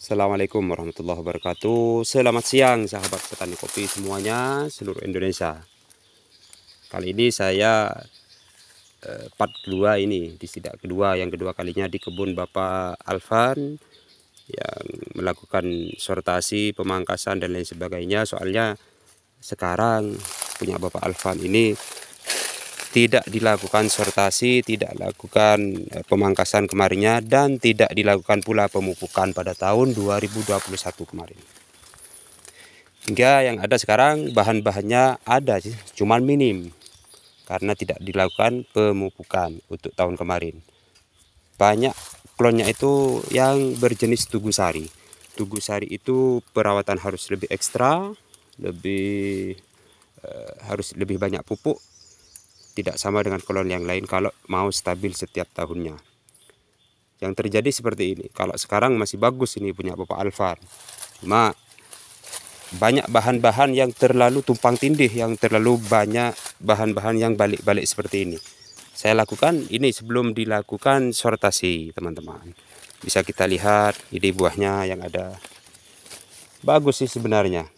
Assalamualaikum warahmatullahi wabarakatuh. Selamat siang sahabat petani kopi semuanya seluruh Indonesia. Kali ini saya part kedua ini di sidak kedua, yang kedua kalinya di kebun Bapak Alvan yang melakukan sortasi, pemangkasan dan lain sebagainya. Soalnya sekarang punya Bapak Alvan ini tidak dilakukan sortasi, tidak dilakukan pemangkasan kemarinnya, dan tidak dilakukan pula pemupukan pada tahun 2021 kemarin. Hingga yang ada sekarang bahan-bahannya ada sih, cuman minim karena tidak dilakukan pemupukan untuk tahun kemarin. Banyak klonnya itu yang berjenis Tugu Sari. Tugu Sari itu perawatan harus lebih ekstra, harus lebih banyak pupuk. Tidak sama dengan klon yang lain kalau mau stabil setiap tahunnya. Yang terjadi seperti ini. Kalau sekarang masih bagus ini punya Bapak Alvan. Cuma banyak bahan-bahan yang terlalu tumpang tindih, yang terlalu banyak bahan-bahan yang balik-balik seperti ini. Saya lakukan ini sebelum dilakukan sortasi, teman-teman. Bisa kita lihat ini buahnya yang ada. Bagus sih sebenarnya.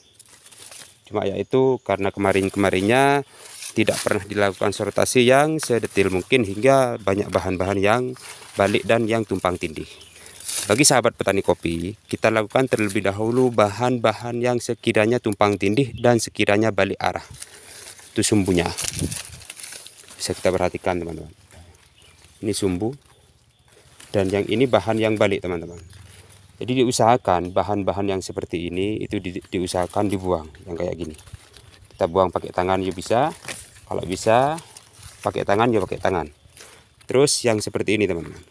Cuma yaitu karena kemarin-kemarinnya tidak pernah dilakukan sortasi yang sedetil mungkin hingga banyak bahan-bahan yang balik dan yang tumpang tindih. Bagi sahabat petani kopi, kita lakukan terlebih dahulu bahan-bahan yang sekiranya tumpang tindih dan sekiranya balik arah. Itu sumbunya. Bisa kita perhatikan teman-teman. Ini sumbu. Dan yang ini bahan yang balik teman-teman. Jadi diusahakan bahan-bahan yang seperti ini itu diusahakan dibuang. Yang kayak gini. Kita buang pakai tangan ya bisa. Kalau bisa pakai tangan ya pakai tangan. Terus yang seperti ini teman-teman.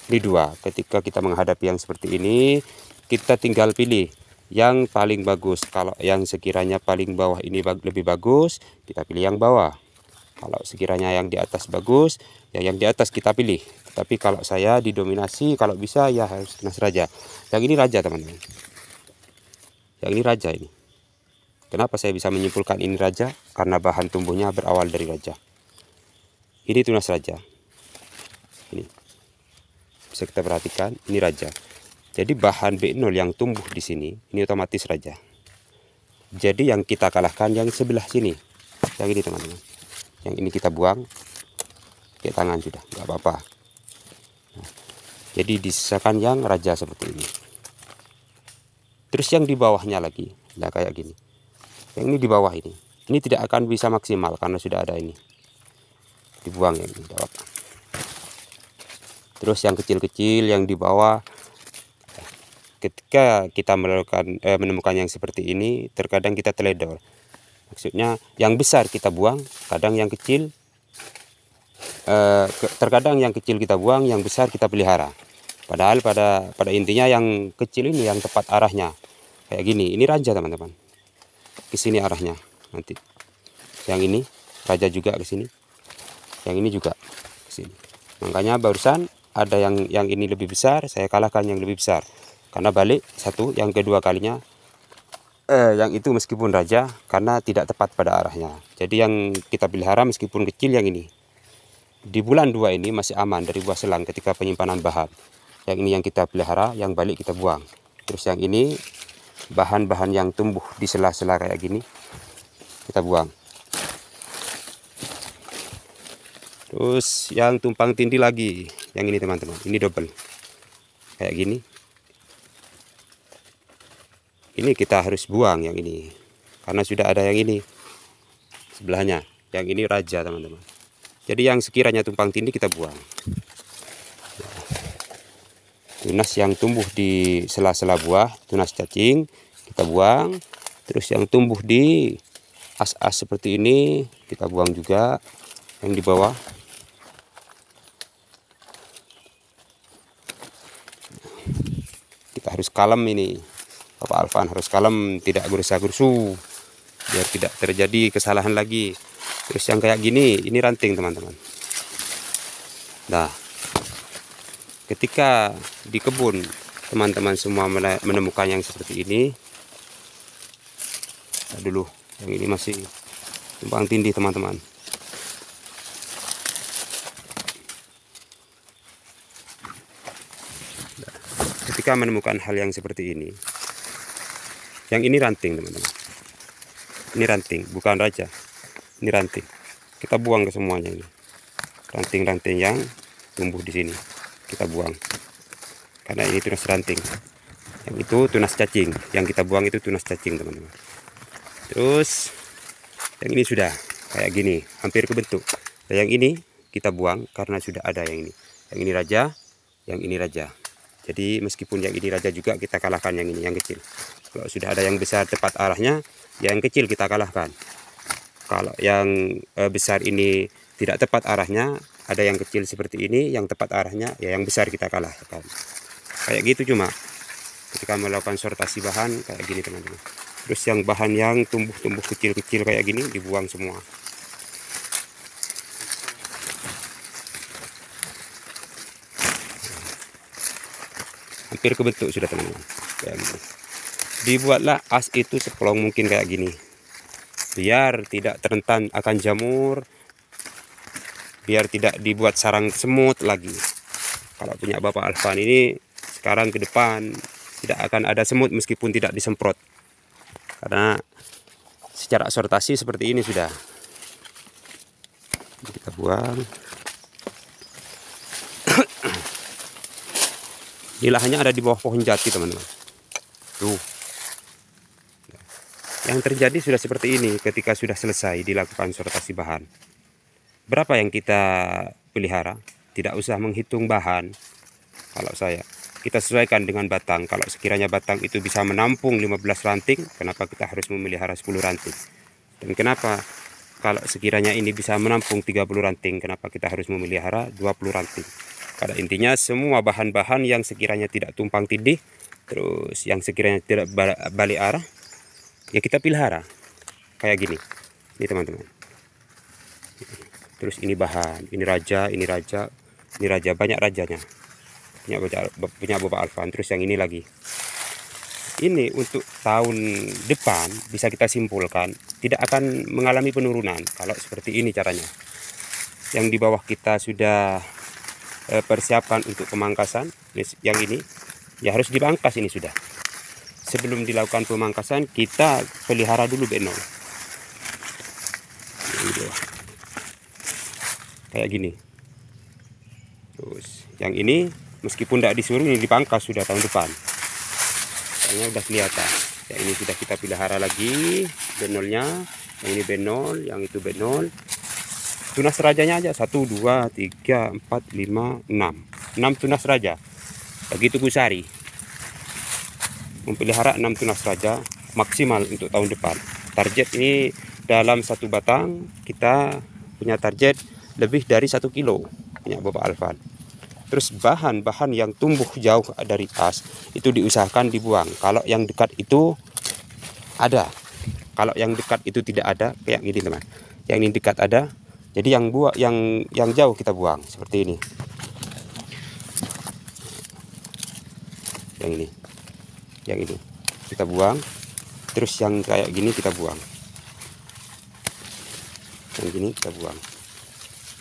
Ini dua. Ketika kita menghadapi yang seperti ini, kita tinggal pilih yang paling bagus. Kalau yang sekiranya paling bawah ini lebih bagus, kita pilih yang bawah. Kalau sekiranya yang di atas bagus, ya yang di atas kita pilih. Tapi kalau saya didominasi, kalau bisa ya harus tunas raja. Yang ini raja teman-teman. Yang ini raja ini. Kenapa saya bisa menyimpulkan ini raja? Karena bahan tumbuhnya berawal dari raja. Ini tunas raja. Ini. Bisa kita perhatikan, ini raja. Jadi bahan B0 yang tumbuh di sini, ini otomatis raja. Jadi yang kita kalahkan yang sebelah sini. Yang ini teman-teman. Yang ini kita buang. Pakai tangan sudah, nggak apa-apa. Nah, jadi disisakan yang raja seperti ini. Terus yang di bawahnya lagi, nah kayak gini. Yang ini di bawah ini tidak akan bisa maksimal karena sudah ada ini. Dibuang yang ini, tidak apa. Terus yang kecil-kecil yang di bawah, ketika kita menemukan yang seperti ini, terkadang kita teledor. Maksudnya yang besar kita buang, kadang yang kecil, terkadang yang kecil kita buang, yang besar kita pelihara. Padahal pada intinya yang kecil ini yang tepat arahnya. Kayak gini, ini raja teman-teman. Ke sini arahnya nanti. Yang ini raja juga ke sini. Yang ini juga ke sini. Makanya barusan ada yang ini lebih besar, saya kalahkan yang lebih besar. Karena balik satu, yang kedua kalinya yang itu meskipun raja karena tidak tepat pada arahnya. Jadi yang kita pelihara meskipun kecil yang ini. Di bulan 2 ini masih aman dari buah selang ketika penyimpanan bahan. Yang ini yang kita pelihara, yang balik kita buang. Terus yang ini bahan-bahan yang tumbuh di sela-sela kayak gini kita buang. Terus yang tumpang tindih lagi, yang ini teman-teman, ini double kayak gini. Ini kita harus buang yang ini karena sudah ada yang ini sebelahnya. Yang ini raja teman-teman. Jadi yang sekiranya tumpang tindih kita buang. Tunas yang tumbuh di sela-sela buah, tunas cacing kita buang. Terus yang tumbuh di as-as seperti ini kita buang juga. Yang di bawah. Kita harus kalem ini. Bapak Alvan harus kalem, tidak gerusa-gerusu biar tidak terjadi kesalahan lagi. Terus yang kayak gini, ini ranting teman-teman. Nah, ketika di kebun teman-teman semua menemukan yang seperti ini, dulu yang ini masih tumpang tindih teman-teman. ketika menemukan hal yang seperti ini, yang ini ranting teman-teman, ini ranting bukan raja, ini ranting, kita buang ke semuanya. Ini ranting-ranting yang tumbuh di sini kita buang, karena ini tunas ranting. Yang itu tunas cacing, yang kita buang itu tunas cacing teman-teman. Terus yang ini sudah kayak gini, hampir kebentuk. Dan yang ini kita buang karena sudah ada yang ini. Yang ini raja, yang ini raja. Jadi meskipun yang ini raja juga, kita kalahkan yang ini, yang kecil. Kalau sudah ada yang besar tepat arahnya, yang kecil kita kalahkan. Kalau yang besar ini tidak tepat arahnya, ada yang kecil seperti ini, yang tepat arahnya, ya yang besar kita kalahkan. Kayak gitu cuma ketika melakukan sortasi bahan kayak gini teman-teman. Terus yang bahan yang tumbuh-tumbuh kecil-kecil kayak gini dibuang semua. Hampir kebentuk sudah teman-teman. Kayak gini. Dibuatlah as itu seplong mungkin kayak gini. Biar tidak rentan akan jamur. Biar tidak dibuat sarang semut lagi. Kalau punya Bapak Alvan ini sekarang ke depan tidak akan ada semut meskipun tidak disemprot. Karena secara sortasi seperti ini sudah. Kita buang. Ini lahannya ada di bawah pohon jati teman-teman. Tuh. Yang terjadi sudah seperti ini ketika sudah selesai dilakukan sortasi bahan. Berapa yang kita pelihara? Tidak usah menghitung bahan. Kalau saya, kita sesuaikan dengan batang. Kalau sekiranya batang itu bisa menampung 15 ranting, kenapa kita harus memelihara 10 ranting? Dan kenapa kalau sekiranya ini bisa menampung 30 ranting, kenapa kita harus memelihara 20 ranting? Pada intinya semua bahan-bahan yang sekiranya tidak tumpang tindih, terus yang sekiranya tidak balik arah, ya kita pelihara. Kayak gini. Ini teman-teman. Terus ini bahan, ini raja, ini raja, ini raja, banyak rajanya. Punya Bapak Alvan. Terus yang ini lagi. Ini untuk tahun depan bisa kita simpulkan tidak akan mengalami penurunan kalau seperti ini caranya. Yang di bawah kita sudah persiapkan untuk pemangkasan, yang ini ya harus dipangkas ini sudah. Sebelum dilakukan pemangkasan kita pelihara dulu B0. Kayak gini. Terus yang ini meskipun tidak disuruh ini dipangkas sudah tahun depan. Soalnya udah kelihatan. Ya ini sudah kita pelihara lagi B0-nya. Yang ini B0, yang itu B0. Tunas rajanya aja 1, 2, 3, 4, 5, 6. 6 tunas raja. Bagi Tugu Sari. Memelihara 6 tunas raja maksimal untuk tahun depan. Target ini dalam satu batang kita punya target lebih dari 1 kilo punya Bapak Alvan. Terus bahan-bahan yang tumbuh jauh dari as itu diusahakan dibuang. Kalau yang dekat itu ada, kalau yang dekat itu tidak ada, kayak gini teman. Yang ini dekat ada, jadi yang jauh kita buang seperti ini. Yang ini kita buang. Terus yang kayak gini kita buang. Yang gini kita buang.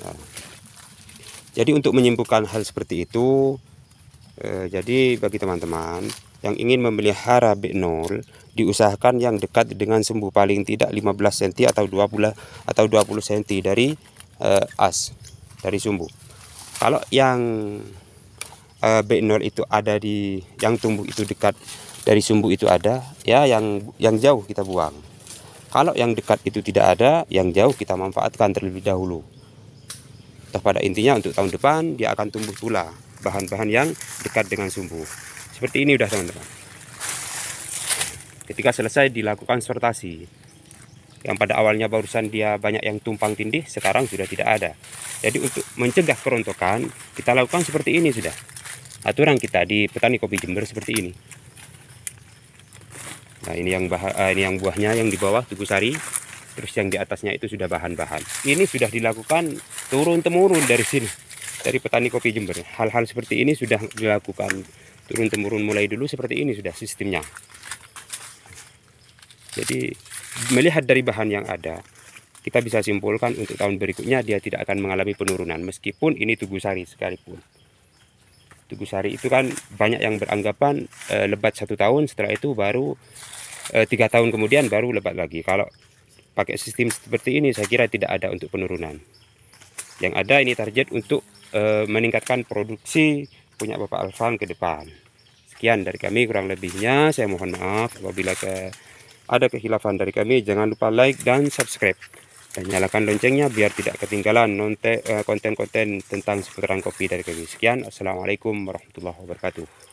Nah, jadi untuk menyimpulkan hal seperti itu, jadi bagi teman-teman yang ingin memelihara B0, diusahakan yang dekat dengan sumbu paling tidak 15 cm atau 20 cm dari as, dari sumbu. Kalau yang B0 itu ada di yang tumbuh itu dekat dari sumbu itu ada, ya yang jauh kita buang. Kalau yang dekat itu tidak ada, yang jauh kita manfaatkan terlebih dahulu. Pada intinya untuk tahun depan dia akan tumbuh pula bahan-bahan yang dekat dengan sumbu. Seperti ini udah teman-teman. Ketika selesai dilakukan sortasi, yang pada awalnya barusan dia banyak yang tumpang tindih, sekarang sudah tidak ada. Jadi untuk mencegah kerontokan, kita lakukan seperti ini sudah. Aturan kita di Petani Kopi Jember seperti ini. Nah ini yang buahnya yang di bawah Tugu Sari. Terus yang di atasnya itu sudah bahan-bahan. Ini sudah dilakukan turun-temurun dari sini. Dari Petani Kopi Jember. Hal-hal seperti ini sudah dilakukan turun-temurun mulai dulu seperti ini sudah sistemnya. Jadi melihat dari bahan yang ada, kita bisa simpulkan untuk tahun berikutnya dia tidak akan mengalami penurunan. Meskipun ini Tugu Sari sekalipun. Tugu Sari itu kan banyak yang beranggapan lebat 1 tahun, setelah itu baru 3 tahun kemudian baru lebat lagi. Kalau pakai sistem seperti ini saya kira tidak ada untuk penurunan. Yang ada ini target untuk meningkatkan produksi punya Bapak Alvan ke depan. Sekian dari kami, kurang lebihnya saya mohon maaf apabila ada kehilafan dari kami. Jangan lupa like dan subscribe dan nyalakan loncengnya biar tidak ketinggalan konten-konten tentang seputaran kopi dari kami. Sekian, assalamualaikum warahmatullahi wabarakatuh.